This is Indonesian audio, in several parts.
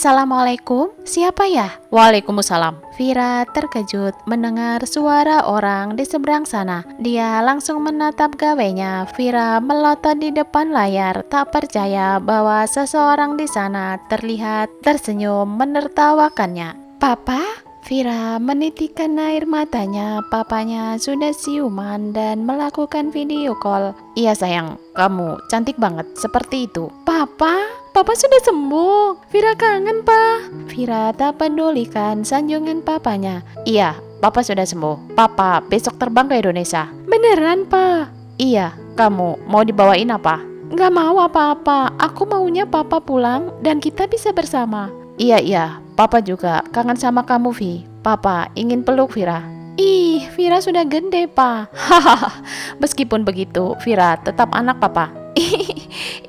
Assalamualaikum, siapa ya? Waalaikumsalam. Vira terkejut mendengar suara orang di seberang sana. Dia langsung menatap gawainya. Vira melotot di depan layar, tak percaya bahwa seseorang di sana terlihat tersenyum menertawakannya. Papa? Vira menitikkan air matanya. Papanya sudah siuman dan melakukan video call. Iya sayang, kamu cantik banget seperti itu. Papa? Papa sudah sembuh. Vira kangen, Pa. Vira tak pedulikan sanjungan papanya. Iya, Papa sudah sembuh. Papa besok terbang ke Indonesia. Beneran, Pa? Iya, kamu mau dibawain apa? Nggak mau apa-apa. Aku maunya Papa pulang dan kita bisa bersama. Iya, Papa juga kangen sama kamu, Vi. Papa ingin peluk Vira. Ih, Vira sudah gede, Pa. Hahaha. Meskipun begitu, Vira tetap anak Papa.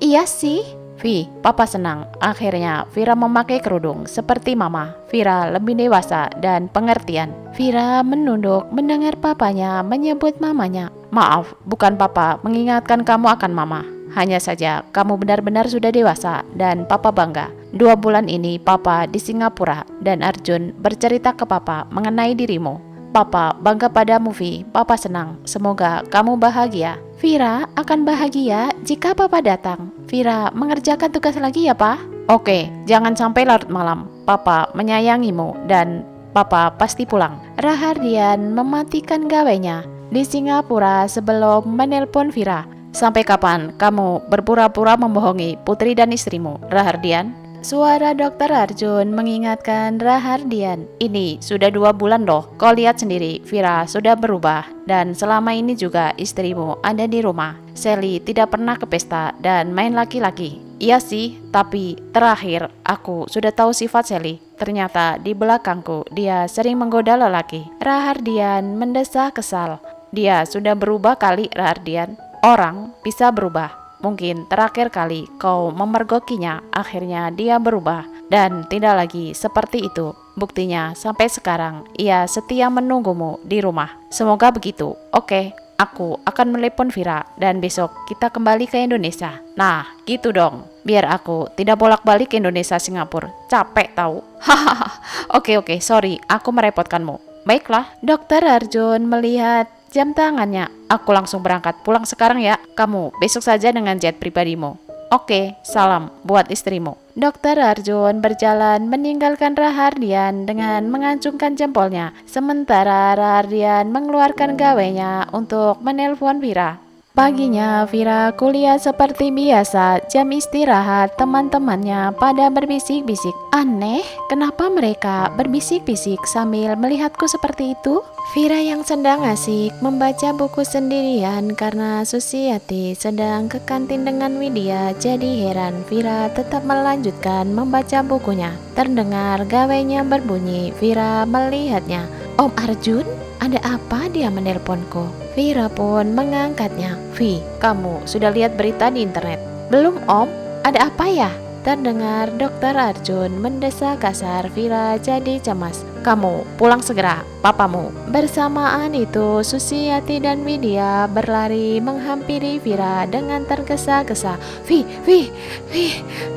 Iya sih. Vi, Papa senang. Akhirnya Vira memakai kerudung seperti Mama. Vira lebih dewasa dan pengertian. Vira menunduk mendengar papanya menyebut mamanya. Maaf, bukan Papa mengingatkan kamu akan Mama. Hanya saja kamu benar-benar sudah dewasa dan Papa bangga. 2 bulan ini Papa di Singapura dan Arjun bercerita ke Papa mengenai dirimu. Papa bangga padamu, Vi. Papa senang. Semoga kamu bahagia. Vira akan bahagia jika Papa datang. Vira mengerjakan tugas lagi ya, Pak? Oke, jangan sampai larut malam. Papa menyayangimu dan Papa pasti pulang. Rahardian mematikan gawainya di Singapura sebelum menelpon Vira. Sampai kapan kamu berpura-pura membohongi putri dan istrimu, Rahardian? Suara Dokter Arjun mengingatkan Rahardian. Ini sudah 2 bulan loh. Kau lihat sendiri, Vira sudah berubah. Dan selama ini juga istrimu ada di rumah. Sally tidak pernah ke pesta dan main laki-laki. Iya sih, tapi terakhir aku sudah tahu sifat Sally. Ternyata di belakangku dia sering menggoda lelaki. Rahardian mendesah kesal. Dia sudah berubah kali, Rahardian. Orang bisa berubah. Mungkin terakhir kali kau memergokinya, akhirnya dia berubah dan tidak lagi seperti itu. Buktinya sampai sekarang ia setia menunggumu di rumah. Semoga begitu. Oke, aku akan menelepon Vira dan besok kita kembali ke Indonesia. Nah, gitu dong. Biar aku tidak bolak-balik ke Indonesia Singapura. Capek tahu. Hahaha. Oke, sorry, aku merepotkanmu. Baiklah, Dokter Arjun melihat jam tangannya. Aku langsung berangkat pulang sekarang ya. Kamu besok saja dengan jet pribadimu. Oke, salam buat istrimu. Dokter Arjun berjalan meninggalkan Rahardian dengan mengacungkan jempolnya. Sementara Rahardian mengeluarkan gawainya untuk menelpon Vira. Paginya Vira kuliah seperti biasa. Jam istirahat teman-temannya pada berbisik-bisik. Aneh, kenapa mereka berbisik-bisik sambil melihatku seperti itu? Vira yang sedang asik membaca buku sendirian karena Susiati sedang ke kantin dengan Widya. Jadi heran Vira tetap melanjutkan membaca bukunya. Terdengar gawainya berbunyi. Vira melihatnya. Om Arjun? Ada apa dia menelponku? Vira pun mengangkatnya. Vi, kamu sudah lihat berita di internet? Belum om, ada apa ya? Terdengar Dokter Arjun mendesah kasar. Vira jadi cemas. Kamu pulang segera, papamu. Bersamaan itu Susiati dan Widya berlari menghampiri Vira dengan tergesa-gesa. Vi.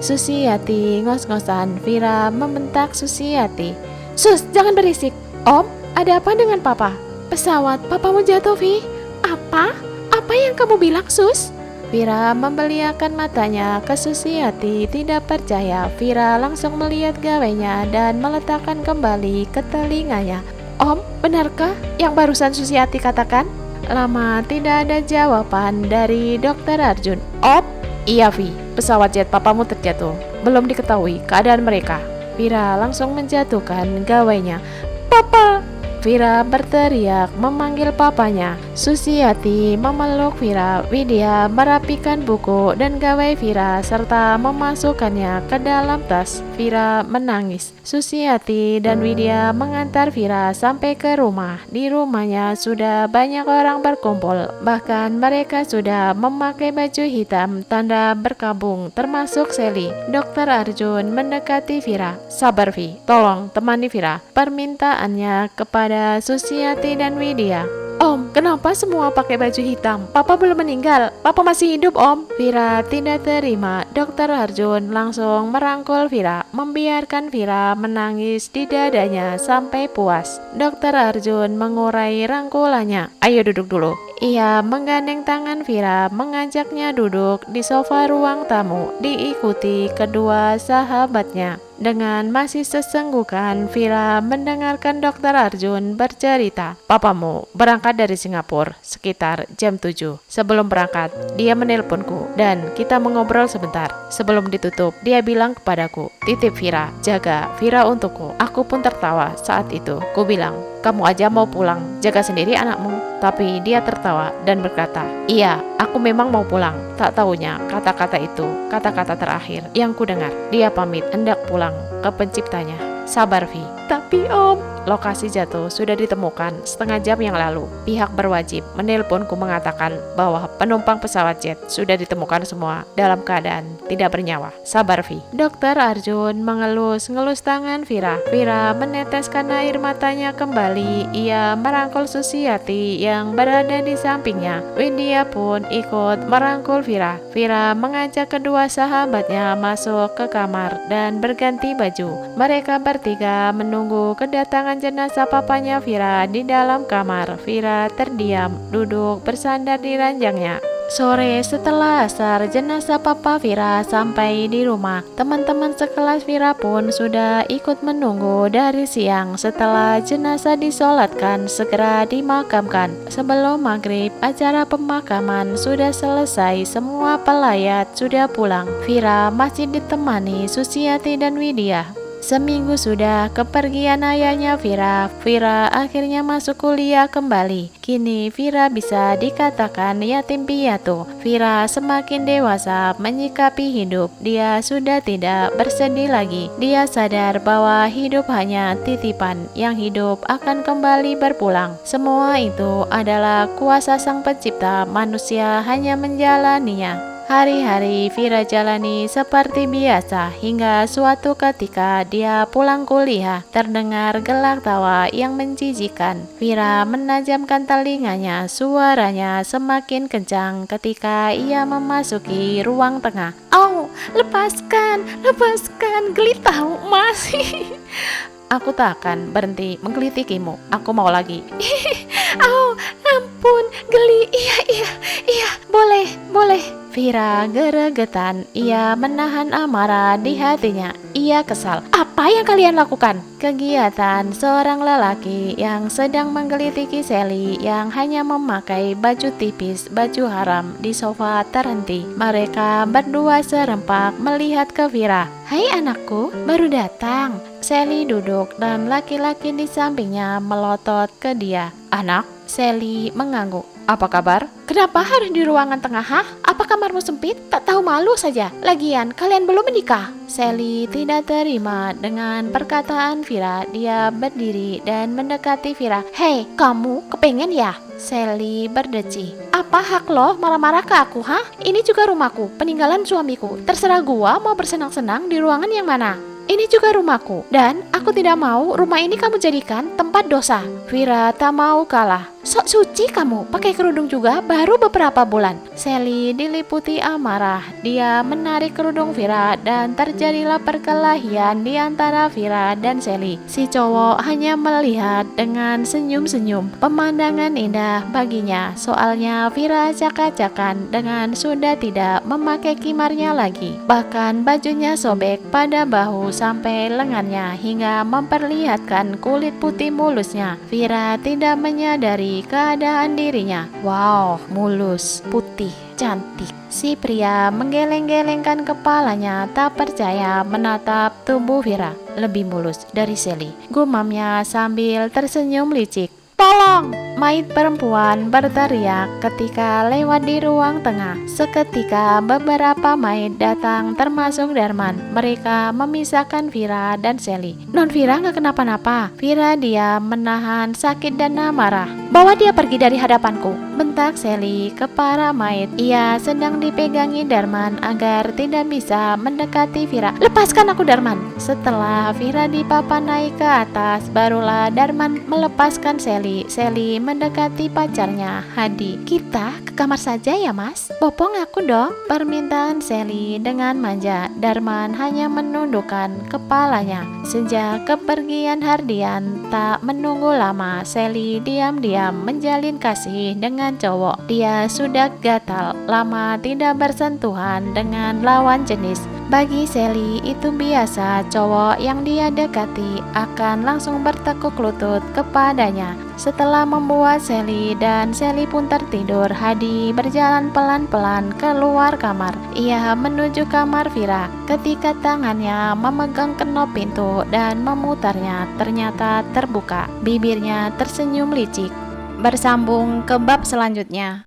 Susiati ngos-ngosan. Vira membentak Susiati. Sus, jangan berisik. Om, ada apa dengan papa? Pesawat papamu jatuh, Vi. Apa? Apa yang kamu bilang, Sus? Vira membeliakan matanya ke Susiati, tidak percaya. Vira langsung melihat gawainya dan meletakkan kembali ke telinganya. Om, benarkah yang barusan Susiati katakan? Lama tidak ada jawaban dari Dokter Arjun. Om? Iya, Vi. Pesawat jet papamu terjatuh. Belum diketahui keadaan mereka. Vira langsung menjatuhkan gawainya. Papa! Vira berteriak memanggil papanya. Susiati memeluk Vira. Widya merapikan buku dan gawai Vira serta memasukkannya ke dalam tas. Vira menangis. Susiati dan Widya mengantar Vira sampai ke rumah. Di rumahnya sudah banyak orang berkumpul. Bahkan mereka sudah memakai baju hitam tanda berkabung, termasuk Sally. Dokter Arjun mendekati Vira. Sabar, Vi. Tolong temani Vira. Permintaannya kepada Susiati dan Widya. Om, kenapa semua pakai baju hitam? Papa belum meninggal. Papa masih hidup, Om. Vira tidak terima. Dokter Arjun langsung merangkul Vira, membiarkan Vira menangis di dadanya sampai puas. Dokter Arjun mengurai rangkulannya. Ayo duduk dulu. Ia menggandeng tangan Vira, mengajaknya duduk di sofa ruang tamu, diikuti kedua sahabatnya. Dengan masih sesenggukan, Vira mendengarkan Dokter Arjun bercerita. Papamu berangkat dari Singapura sekitar jam 7. Sebelum berangkat, dia menelponku dan kita mengobrol sebentar. Sebelum ditutup, dia bilang kepadaku, titip Vira, jaga Vira untukku. Aku pun tertawa saat itu. Ku bilang, kamu aja mau pulang, jaga sendiri anakmu. Tapi dia tertawa dan berkata, iya, aku memang mau pulang. Tak taunya kata-kata itu, kata-kata terakhir yang ku dengar. Dia pamit hendak pulang ke penciptanya. Sabar, Vi. Tapi Om, lokasi jatuh sudah ditemukan setengah jam yang lalu. Pihak berwajib menelponku mengatakan bahwa penumpang pesawat jet sudah ditemukan semua dalam keadaan tidak bernyawa. Sabar, Vi. Dokter Arjun mengelus-ngelus tangan Vira. Vira meneteskan air matanya kembali. Ia merangkul Susiati yang berada di sampingnya. Widya pun ikut merangkul Vira. Vira mengajak kedua sahabatnya masuk ke kamar dan berganti baju. Mereka bertiga menunggu kedatangan jenazah papanya Vira di dalam kamar. Vira terdiam, duduk bersandar di ranjangnya. Sore setelah asar, jenazah papa Vira sampai di rumah. Teman-teman sekelas Vira pun sudah ikut menunggu dari siang. Setelah jenazah disolatkan, segera dimakamkan. Sebelum maghrib, acara pemakaman sudah selesai. Semua pelayat sudah pulang. Vira masih ditemani Susiati dan Widya. Seminggu sudah kepergian ayahnya Vira. Vira akhirnya masuk kuliah kembali. Kini Vira bisa dikatakan yatim piatu. Vira semakin dewasa menyikapi hidup. Dia sudah tidak bersedih lagi. Dia sadar bahwa hidup hanya titipan, yang hidup akan kembali berpulang. Semua itu adalah kuasa Sang Pencipta, manusia hanya menjalaninya. Hari-hari Vira jalani seperti biasa hingga suatu ketika dia pulang kuliah. Terdengar gelak tawa yang menjijikan. Vira menajamkan telinganya. Suaranya semakin kencang ketika ia memasuki ruang tengah. Oh, lepaskan, geli tahu masih. Aku tak akan berhenti menggelitikimu. Aku mau lagi. Oh, ampun, geli. Iya, boleh. Vira geregetan. Ia menahan amarah di hatinya. Ia kesal. Apa yang kalian lakukan? Kegiatan seorang lelaki yang sedang menggelitiki Sally yang hanya memakai baju tipis, baju haram di sofa terhenti. Mereka berdua serempak melihat ke Vira. Hai anakku, baru datang. Sally duduk dan laki-laki di sampingnya melotot ke dia. Anak, Sally mengangguk. Apa kabar? Kenapa harus di ruangan tengah, ha? Apa kamarmu sempit? Tak tahu malu saja. Lagian, kalian belum menikah. Sally tidak terima dengan perkataan Vira. Dia berdiri dan mendekati Vira. Hei, kamu kepengen ya? Sally berdeci. Apa hak lo marah-marah ke aku, ha? Ini juga rumahku, peninggalan suamiku. Terserah gua mau bersenang-senang di ruangan yang mana. Ini juga rumahku, dan aku tidak mau rumah ini kamu jadikan tempat dosa. Vira tak mau kalah. Sok suci kamu, pakai kerudung juga baru beberapa bulan. Sally diliputi amarah. Dia menarik kerudung Vira dan terjadilah perkelahian di antara Vira dan Sally. Si cowok hanya melihat dengan senyum-senyum. Pemandangan indah baginya, soalnya Vira acak-acakan dengan sudah tidak memakai kimarnya lagi. Bahkan bajunya sobek pada bahu sampai lengannya hingga memperlihatkan kulit putih mulusnya. Vira tidak menyadari keadaan dirinya. Wow, mulus, putih, cantik. Si pria menggeleng-gelengkan kepalanya, tak percaya menatap tubuh Vira. Lebih mulus dari Sally, gumamnya sambil tersenyum licik. Tolong! Maid perempuan berteriak ketika lewat di ruang tengah. Seketika beberapa maid datang termasuk Darman. Mereka memisahkan Vira dan Sally. Non Vira gak kenapa-napa. Vira diam menahan sakit dan amarah. Bawa dia pergi dari hadapanku, bentak Sally ke para maid. Ia sedang dipegangi Darman agar tidak bisa mendekati Vira. Lepaskan aku, Darman. Setelah Vira dipapan naik ke atas, barulah Darman melepaskan Sally. Sally mendekati pacarnya, Hadi. Kita ke kamar saja ya, Mas. Bopong aku dong, permintaan Sally dengan manja. Darman hanya menundukkan kepalanya. Sejak kepergian Hardian tak menunggu lama, Sally diam-diam menjalin kasih dengan cowok. Dia sudah gatal lama tidak bersentuhan dengan lawan jenis. Bagi Sally itu biasa, cowok yang dia dekati akan langsung bertekuk lutut kepadanya. Setelah membuat Sally dan Sally pun tertidur, Hadi berjalan pelan-pelan keluar kamar. Ia menuju kamar Vira. Ketika tangannya memegang kenop pintu dan memutarnya, ternyata terbuka. Bibirnya tersenyum licik. Bersambung ke bab selanjutnya.